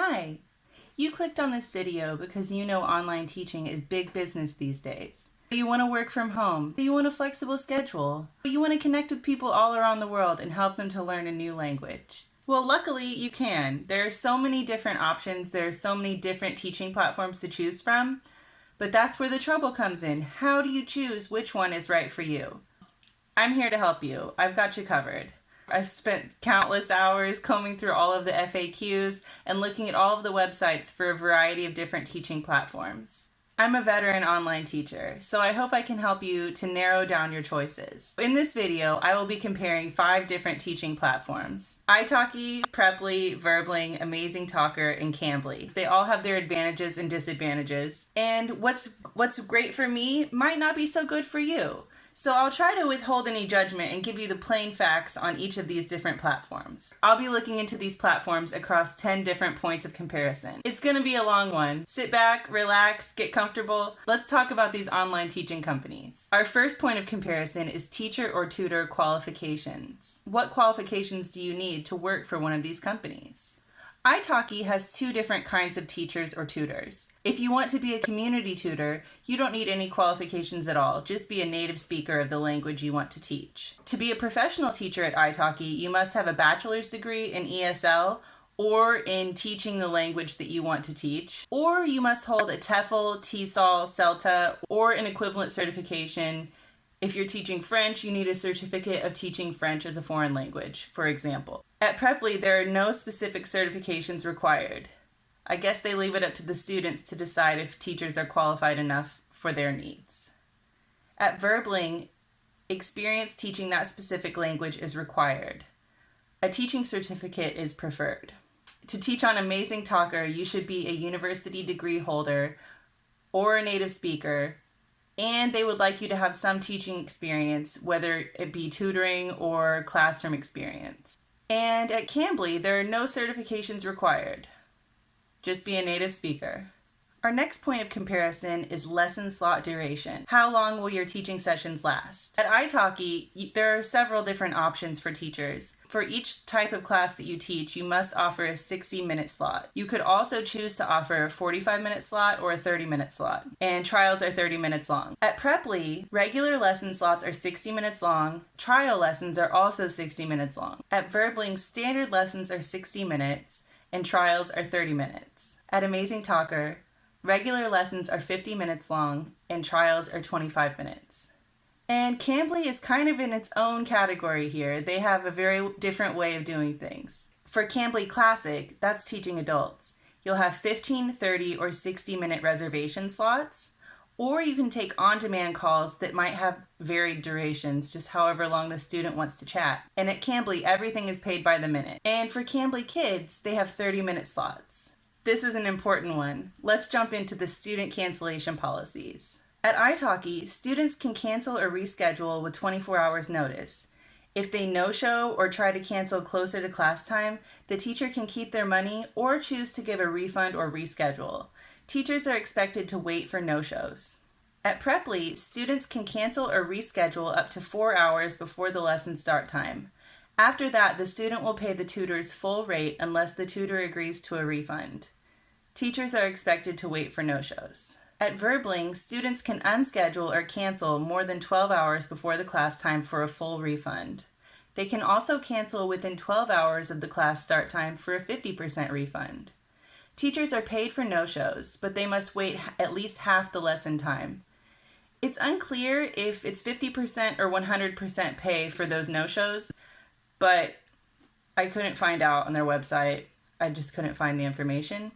Hi! You clicked on this video because you know online teaching is big business these days. You want to work from home, you want a flexible schedule, you want to connect with people all around the world and help them to learn a new language. Well, luckily you can. There are so many different options, there are so many different teaching platforms to choose from, but that's where the trouble comes in. How do you choose which one is right for you? I'm here to help you. I've got you covered. I've spent countless hours combing through all of the FAQs and looking at all of the websites for a variety of different teaching platforms. I'm a veteran online teacher, so I hope I can help you to narrow down your choices. In this video, I will be comparing 5 different teaching platforms: italki, Preply, Verbling, AmazingTalker, and Cambly. They all have their advantages and disadvantages, and what's great for me might not be so good for you. So I'll try to withhold any judgment and give you the plain facts on each of these different platforms. I'll be looking into these platforms across 10 different points of comparison. It's going to be a long one. Sit back, relax, get comfortable. Let's talk about these online teaching companies. Our first point of comparison is teacher or tutor qualifications. What qualifications do you need to work for one of these companies? italki has 2 different kinds of teachers or tutors. If you want to be a community tutor, you don't need any qualifications at all. Just be a native speaker of the language you want to teach. To be a professional teacher at italki, you must have a bachelor's degree in ESL or in teaching the language that you want to teach, or you must hold a TEFL, TESOL, CELTA, or an equivalent certification. If you're teaching French, you need a certificate of teaching French as a foreign language, for example. At Preply, there are no specific certifications required. I guess they leave it up to the students to decide if teachers are qualified enough for their needs. At Verbling, experience teaching that specific language is required. A teaching certificate is preferred. To teach on AmazingTalker, you should be a university degree holder or a native speaker, and they would like you to have some teaching experience, whether it be tutoring or classroom experience. And at Cambly, there are no certifications required. Just be a native speaker. Our next point of comparison is lesson slot duration. How long will your teaching sessions last? At italki, there are several different options for teachers. For each type of class that you teach, you must offer a 60-minute slot. You could also choose to offer a 45-minute slot or a 30-minute slot, and trials are 30 minutes long. At Preply, regular lesson slots are 60 minutes long. Trial lessons are also 60 minutes long. At Verbling, standard lessons are 60 minutes, and trials are 30 minutes. At AmazingTalker, regular lessons are 50 minutes long, and trials are 25 minutes. And Cambly is kind of in its own category here. They have a very different way of doing things. For Cambly Classic, that's teaching adults, you'll have 15, 30, or 60-minute reservation slots, or you can take on-demand calls that might have varied durations, just however long the student wants to chat. And at Cambly, everything is paid by the minute. And for Cambly Kids, they have 30-minute slots. This is an important one. Let's jump into the student cancellation policies. At italki, students can cancel or reschedule with 24 hours notice. If they no-show or try to cancel closer to class time, the teacher can keep their money or choose to give a refund or reschedule. Teachers are expected to wait for no-shows. At Preply, students can cancel or reschedule up to 4 hours before the lesson start time. After that, the student will pay the tutor's full rate unless the tutor agrees to a refund. Teachers are expected to wait for no-shows. At Verbling, students can unschedule or cancel more than 12 hours before the class time for a full refund. They can also cancel within 12 hours of the class start time for a 50% refund. Teachers are paid for no-shows, but they must wait at least half the lesson time. It's unclear if it's 50% or 100% pay for those no-shows, but I couldn't find out on their website. I just couldn't find the information.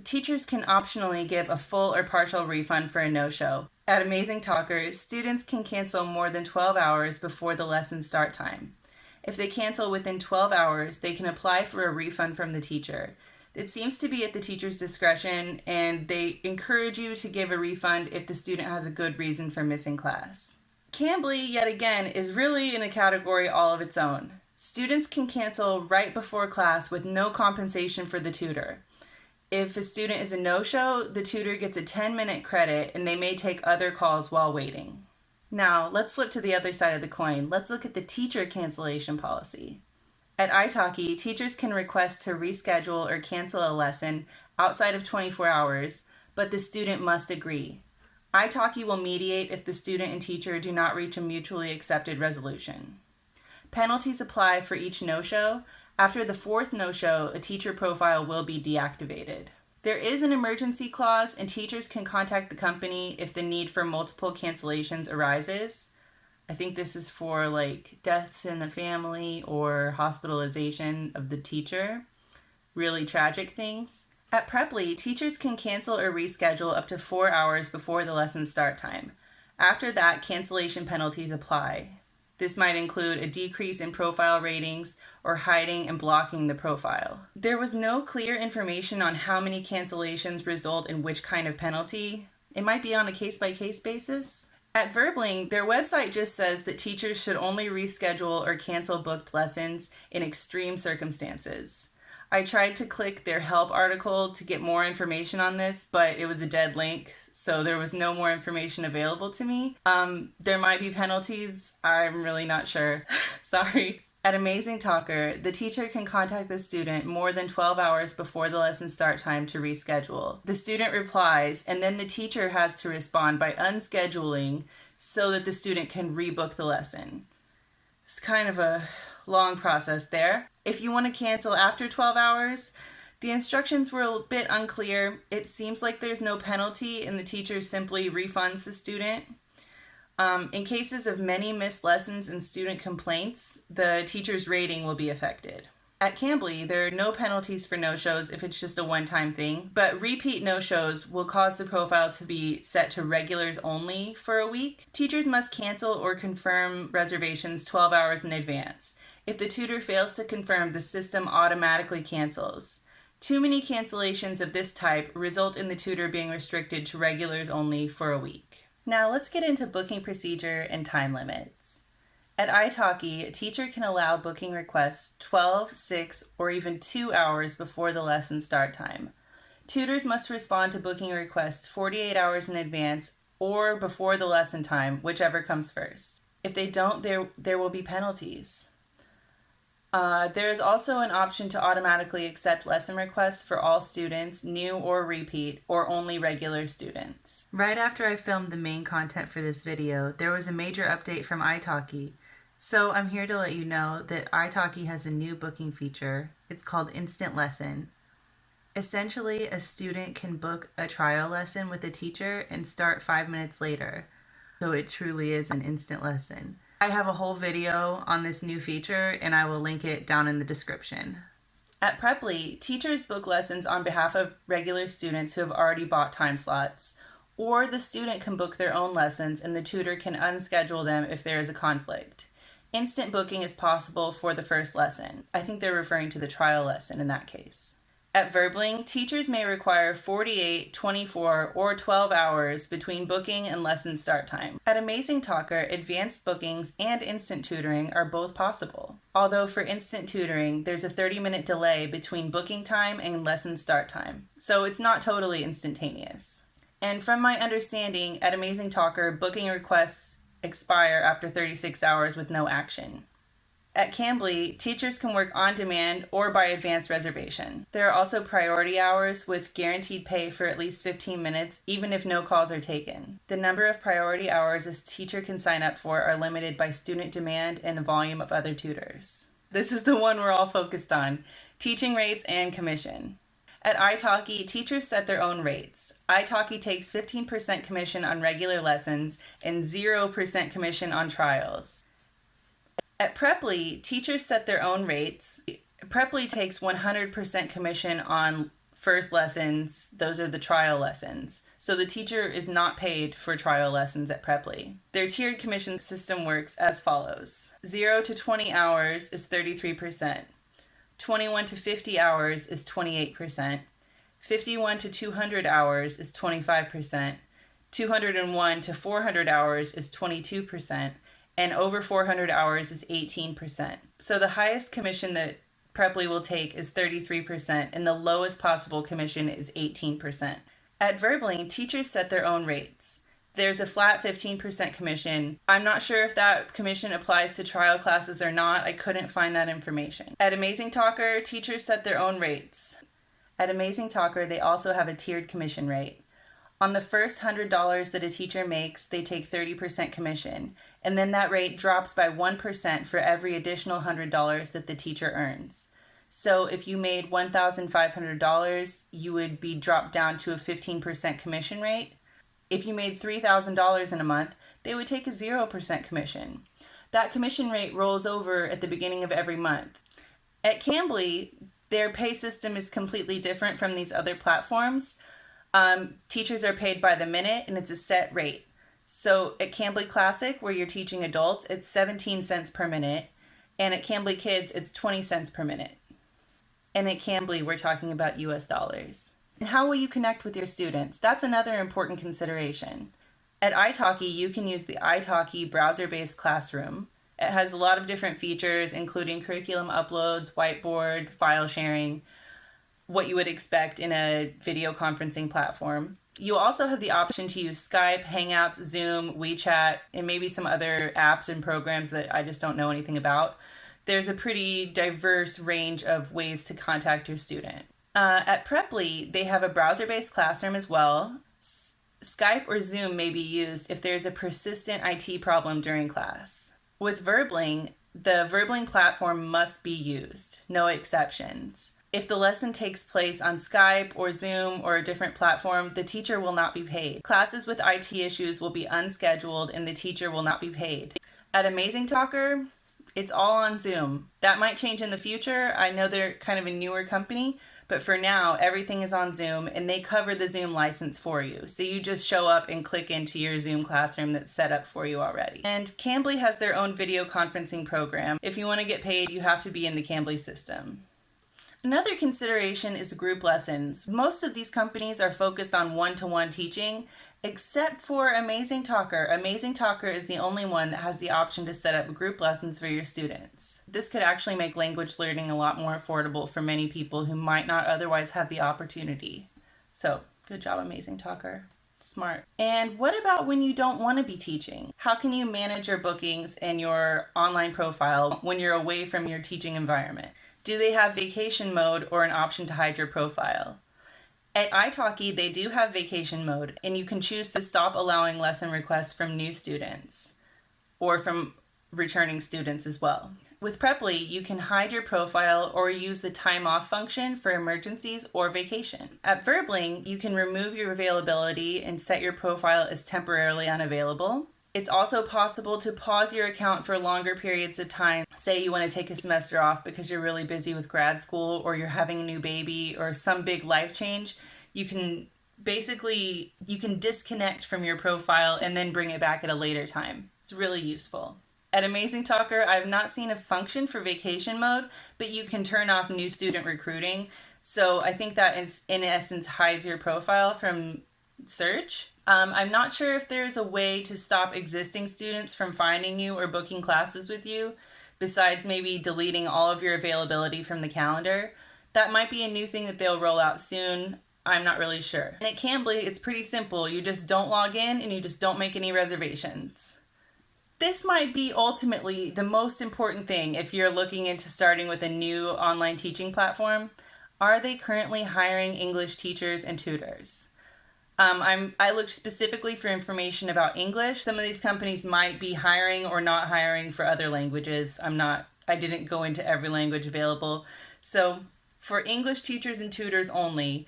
Teachers can optionally give a full or partial refund for a no-show. At AmazingTalker, students can cancel more than 12 hours before the lesson start time. If they cancel within 12 hours, they can apply for a refund from the teacher. It seems to be at the teacher's discretion, and they encourage you to give a refund if the student has a good reason for missing class. Cambly, yet again, is really in a category all of its own. Students can cancel right before class with no compensation for the tutor. If a student is a no-show, the tutor gets a 10-minute credit and they may take other calls while waiting. Now, let's flip to the other side of the coin. Let's look at the teacher cancellation policy. At italki, teachers can request to reschedule or cancel a lesson outside of 24 hours, but the student must agree. italki will mediate if the student and teacher do not reach a mutually accepted resolution. Penalties apply for each no-show. After the fourth no-show, a teacher profile will be deactivated. There is an emergency clause, and teachers can contact the company if the need for multiple cancellations arises. I think this is for like deaths in the family or hospitalization of the teacher, really tragic things. At Preply, teachers can cancel or reschedule up to 4 hours before the lesson start time. After that, cancellation penalties apply. This might include a decrease in profile ratings or hiding and blocking the profile. There was no clear information on how many cancellations result in which kind of penalty. It might be on a case-by-case basis. At Verbling, their website just says that teachers should only reschedule or cancel booked lessons in extreme circumstances. I tried to click their help article to get more information on this, but it was a dead link, so there was no more information available to me. There might be penalties. I'm really not sure. Sorry. At AmazingTalker, the teacher can contact the student more than 12 hours before the lesson start time to reschedule. The student replies, and then the teacher has to respond by unscheduling so that the student can rebook the lesson. It's kind of a long process there. If you want to cancel after 12 hours, the instructions were a bit unclear. It seems like there's no penalty and the teacher simply refunds the student. In cases of many missed lessons and student complaints, the teacher's rating will be affected. At Cambly, there are no penalties for no-shows if it's just a one-time thing, but repeat no-shows will cause the profile to be set to regulars only for a week. Teachers must cancel or confirm reservations 12 hours in advance. If the tutor fails to confirm, the system automatically cancels. Too many cancellations of this type result in the tutor being restricted to regulars only for a week. Now let's get into booking procedure and time limits. At italki, a teacher can allow booking requests 12, 6, or even 2 hours before the lesson start time. Tutors must respond to booking requests 48 hours in advance or before the lesson time, whichever comes first. If they don't, there will be penalties. There is also an option to automatically accept lesson requests for all students, new or repeat, or only regular students. Right after I filmed the main content for this video, there was a major update from italki. So I'm here to let you know that italki has a new booking feature. It's called Instant Lesson. Essentially, a student can book a trial lesson with a teacher and start 5 minutes later. So it truly is an instant lesson. I have a whole video on this new feature and I will link it down in the description. At Preply, teachers book lessons on behalf of regular students who have already bought time slots, or the student can book their own lessons and the tutor can unschedule them if there is a conflict. Instant booking is possible for the first lesson. I think they're referring to the trial lesson in that case. At Verbling, teachers may require 48, 24, or 12 hours between booking and lesson start time. At AmazingTalker, advanced bookings and instant tutoring are both possible. Although for instant tutoring, there's a 30-minute delay between booking time and lesson start time, so it's not totally instantaneous. And from my understanding, at AmazingTalker, booking requests expire after 36 hours with no action. At Cambly, teachers can work on demand or by advanced reservation. There are also priority hours with guaranteed pay for at least 15 minutes, even if no calls are taken. The number of priority hours a teacher can sign up for are limited by student demand and the volume of other tutors. This is the one we're all focused on, teaching rates and commission. At italki, teachers set their own rates. italki takes 15% commission on regular lessons and 0% commission on trials. At Preply, teachers set their own rates. Preply takes 100% commission on first lessons. Those are the trial lessons. So the teacher is not paid for trial lessons at Preply. Their tiered commission system works as follows. 0 to 20 hours is 33%. 21 to 50 hours is 28%. 51 to 200 hours is 25%. 201 to 400 hours is 22%. And over 400 hours is 18%. So the highest commission that Preply will take is 33%, and the lowest possible commission is 18%. At Verbling, teachers set their own rates. there's a flat 15% commission. I'm not sure if that commission applies to trial classes or not. I couldn't find that information. At AmazingTalker, teachers set their own rates. At AmazingTalker, they also have a tiered commission rate. On the first $100 that a teacher makes, they take 30% commission, and then that rate drops by 1% for every additional $100 that the teacher earns. So if you made $1,500, you would be dropped down to a 15% commission rate. If you made $3,000 in a month, they would take a 0% commission. That commission rate rolls over at the beginning of every month. At Cambly, their pay system is completely different from these other platforms. Teachers are paid by the minute, and it's a set rate. So at Cambly Classic, where you're teaching adults, it's 17 cents per minute. And at Cambly Kids, it's 20 cents per minute. And at Cambly, we're talking about US dollars. And how will you connect with your students? That's another important consideration. At italki, you can use the italki browser-based classroom. It has a lot of different features, including curriculum uploads, whiteboard, file sharing, what you would expect in a video conferencing platform. You also have the option to use Skype, Hangouts, Zoom, WeChat, and maybe some other apps and programs that I just don't know anything about. There's a pretty diverse range of ways to contact your student. At Preply, they have a browser-based classroom as well. Skype or Zoom may be used if there's a persistent IT problem during class. With Verbling, the Verbling platform must be used, no exceptions. If the lesson takes place on Skype or Zoom or a different platform, the teacher will not be paid. Classes with IT issues will be unscheduled and the teacher will not be paid. At AmazingTalker, it's all on Zoom. That might change in the future. I know they're kind of a newer company, but for now, everything is on Zoom and they cover the Zoom license for you. So you just show up and click into your Zoom classroom that's set up for you already. And Cambly has their own video conferencing program. If you want to get paid, you have to be in the Cambly system. Another consideration is group lessons. Most of these companies are focused on one-to-one teaching, except for AmazingTalker. AmazingTalker is the only one that has the option to set up group lessons for your students. This could actually make language learning a lot more affordable for many people who might not otherwise have the opportunity. So, good job, AmazingTalker. Smart. And what about when you don't want to be teaching? How can you manage your bookings and your online profile when you're away from your teaching environment? Do they have vacation mode or an option to hide your profile? At italki, they do have vacation mode, and you can choose to stop allowing lesson requests from new students or from returning students as well. With Preply, you can hide your profile or use the time off function for emergencies or vacation. At Verbling, you can remove your availability and set your profile as temporarily unavailable. It's also possible to pause your account for longer periods of time. Say you want to take a semester off because you're really busy with grad school or you're having a new baby or some big life change. You can disconnect from your profile and then bring it back at a later time. It's really useful. At AmazingTalker, I've not seen a function for vacation mode, but you can turn off new student recruiting. So I think that is, in essence, hides your profile from search. I'm not sure if there's a way to stop existing students from finding you or booking classes with you, besides maybe deleting all of your availability from the calendar. That might be a new thing that they'll roll out soon. I'm not really sure. And at Cambly, it's pretty simple. You just don't log in and you just don't make any reservations. This might be ultimately the most important thing if you're looking into starting with a new online teaching platform. Are they currently hiring English teachers and tutors? I looked specifically for information about English. Some of these companies might be hiring or not hiring for other languages. I didn't go into every language available. So for English teachers and tutors only,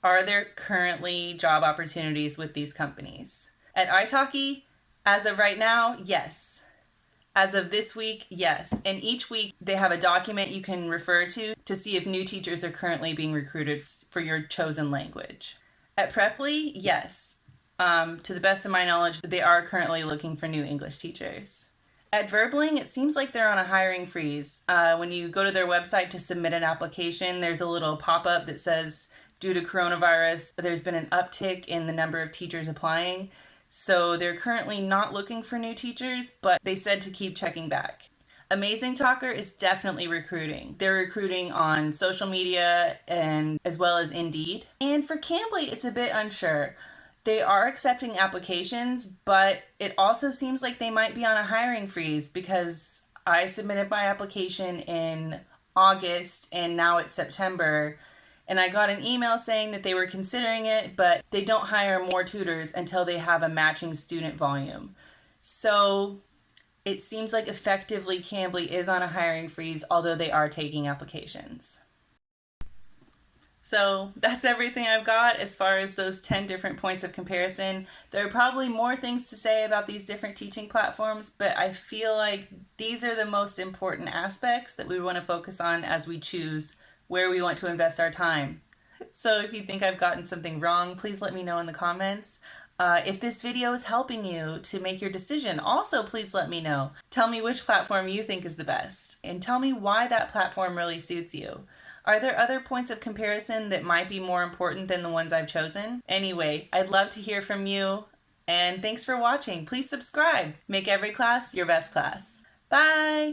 are there currently job opportunities with these companies? At italki, as of right now, yes. As of this week, yes. And each week they have a document you can refer to see if new teachers are currently being recruited for your chosen language. At Preply, yes. To the best of my knowledge, they are currently looking for new English teachers. At Verbling, it seems like they're on a hiring freeze. When you go to their website to submit an application, there's a little pop-up that says, due to coronavirus, there's been an uptick in the number of teachers applying. So they're currently not looking for new teachers, but they said to keep checking back. AmazingTalker is definitely recruiting. They're recruiting on social media and as well as Indeed. And for Cambly, it's a bit unsure. They are accepting applications, but it also seems like they might be on a hiring freeze because I submitted my application in August and now it's September. And I got an email saying that they were considering it, but they don't hire more tutors until they have a matching student volume. So it seems like effectively Cambly is on a hiring freeze, although they are taking applications. So that's everything I've got as far as those 10 different points of comparison. There are probably more things to say about these different teaching platforms, but I feel like these are the most important aspects that we want to focus on as we choose where we want to invest our time. So if you think I've gotten something wrong, please let me know in the comments. If this video is helping you to make your decision, also please let me know. Tell me which platform you think is the best, and tell me why that platform really suits you. Are there other points of comparison that might be more important than the ones I've chosen? Anyway, I'd love to hear from you, and thanks for watching. Please subscribe. Make every class your best class. Bye!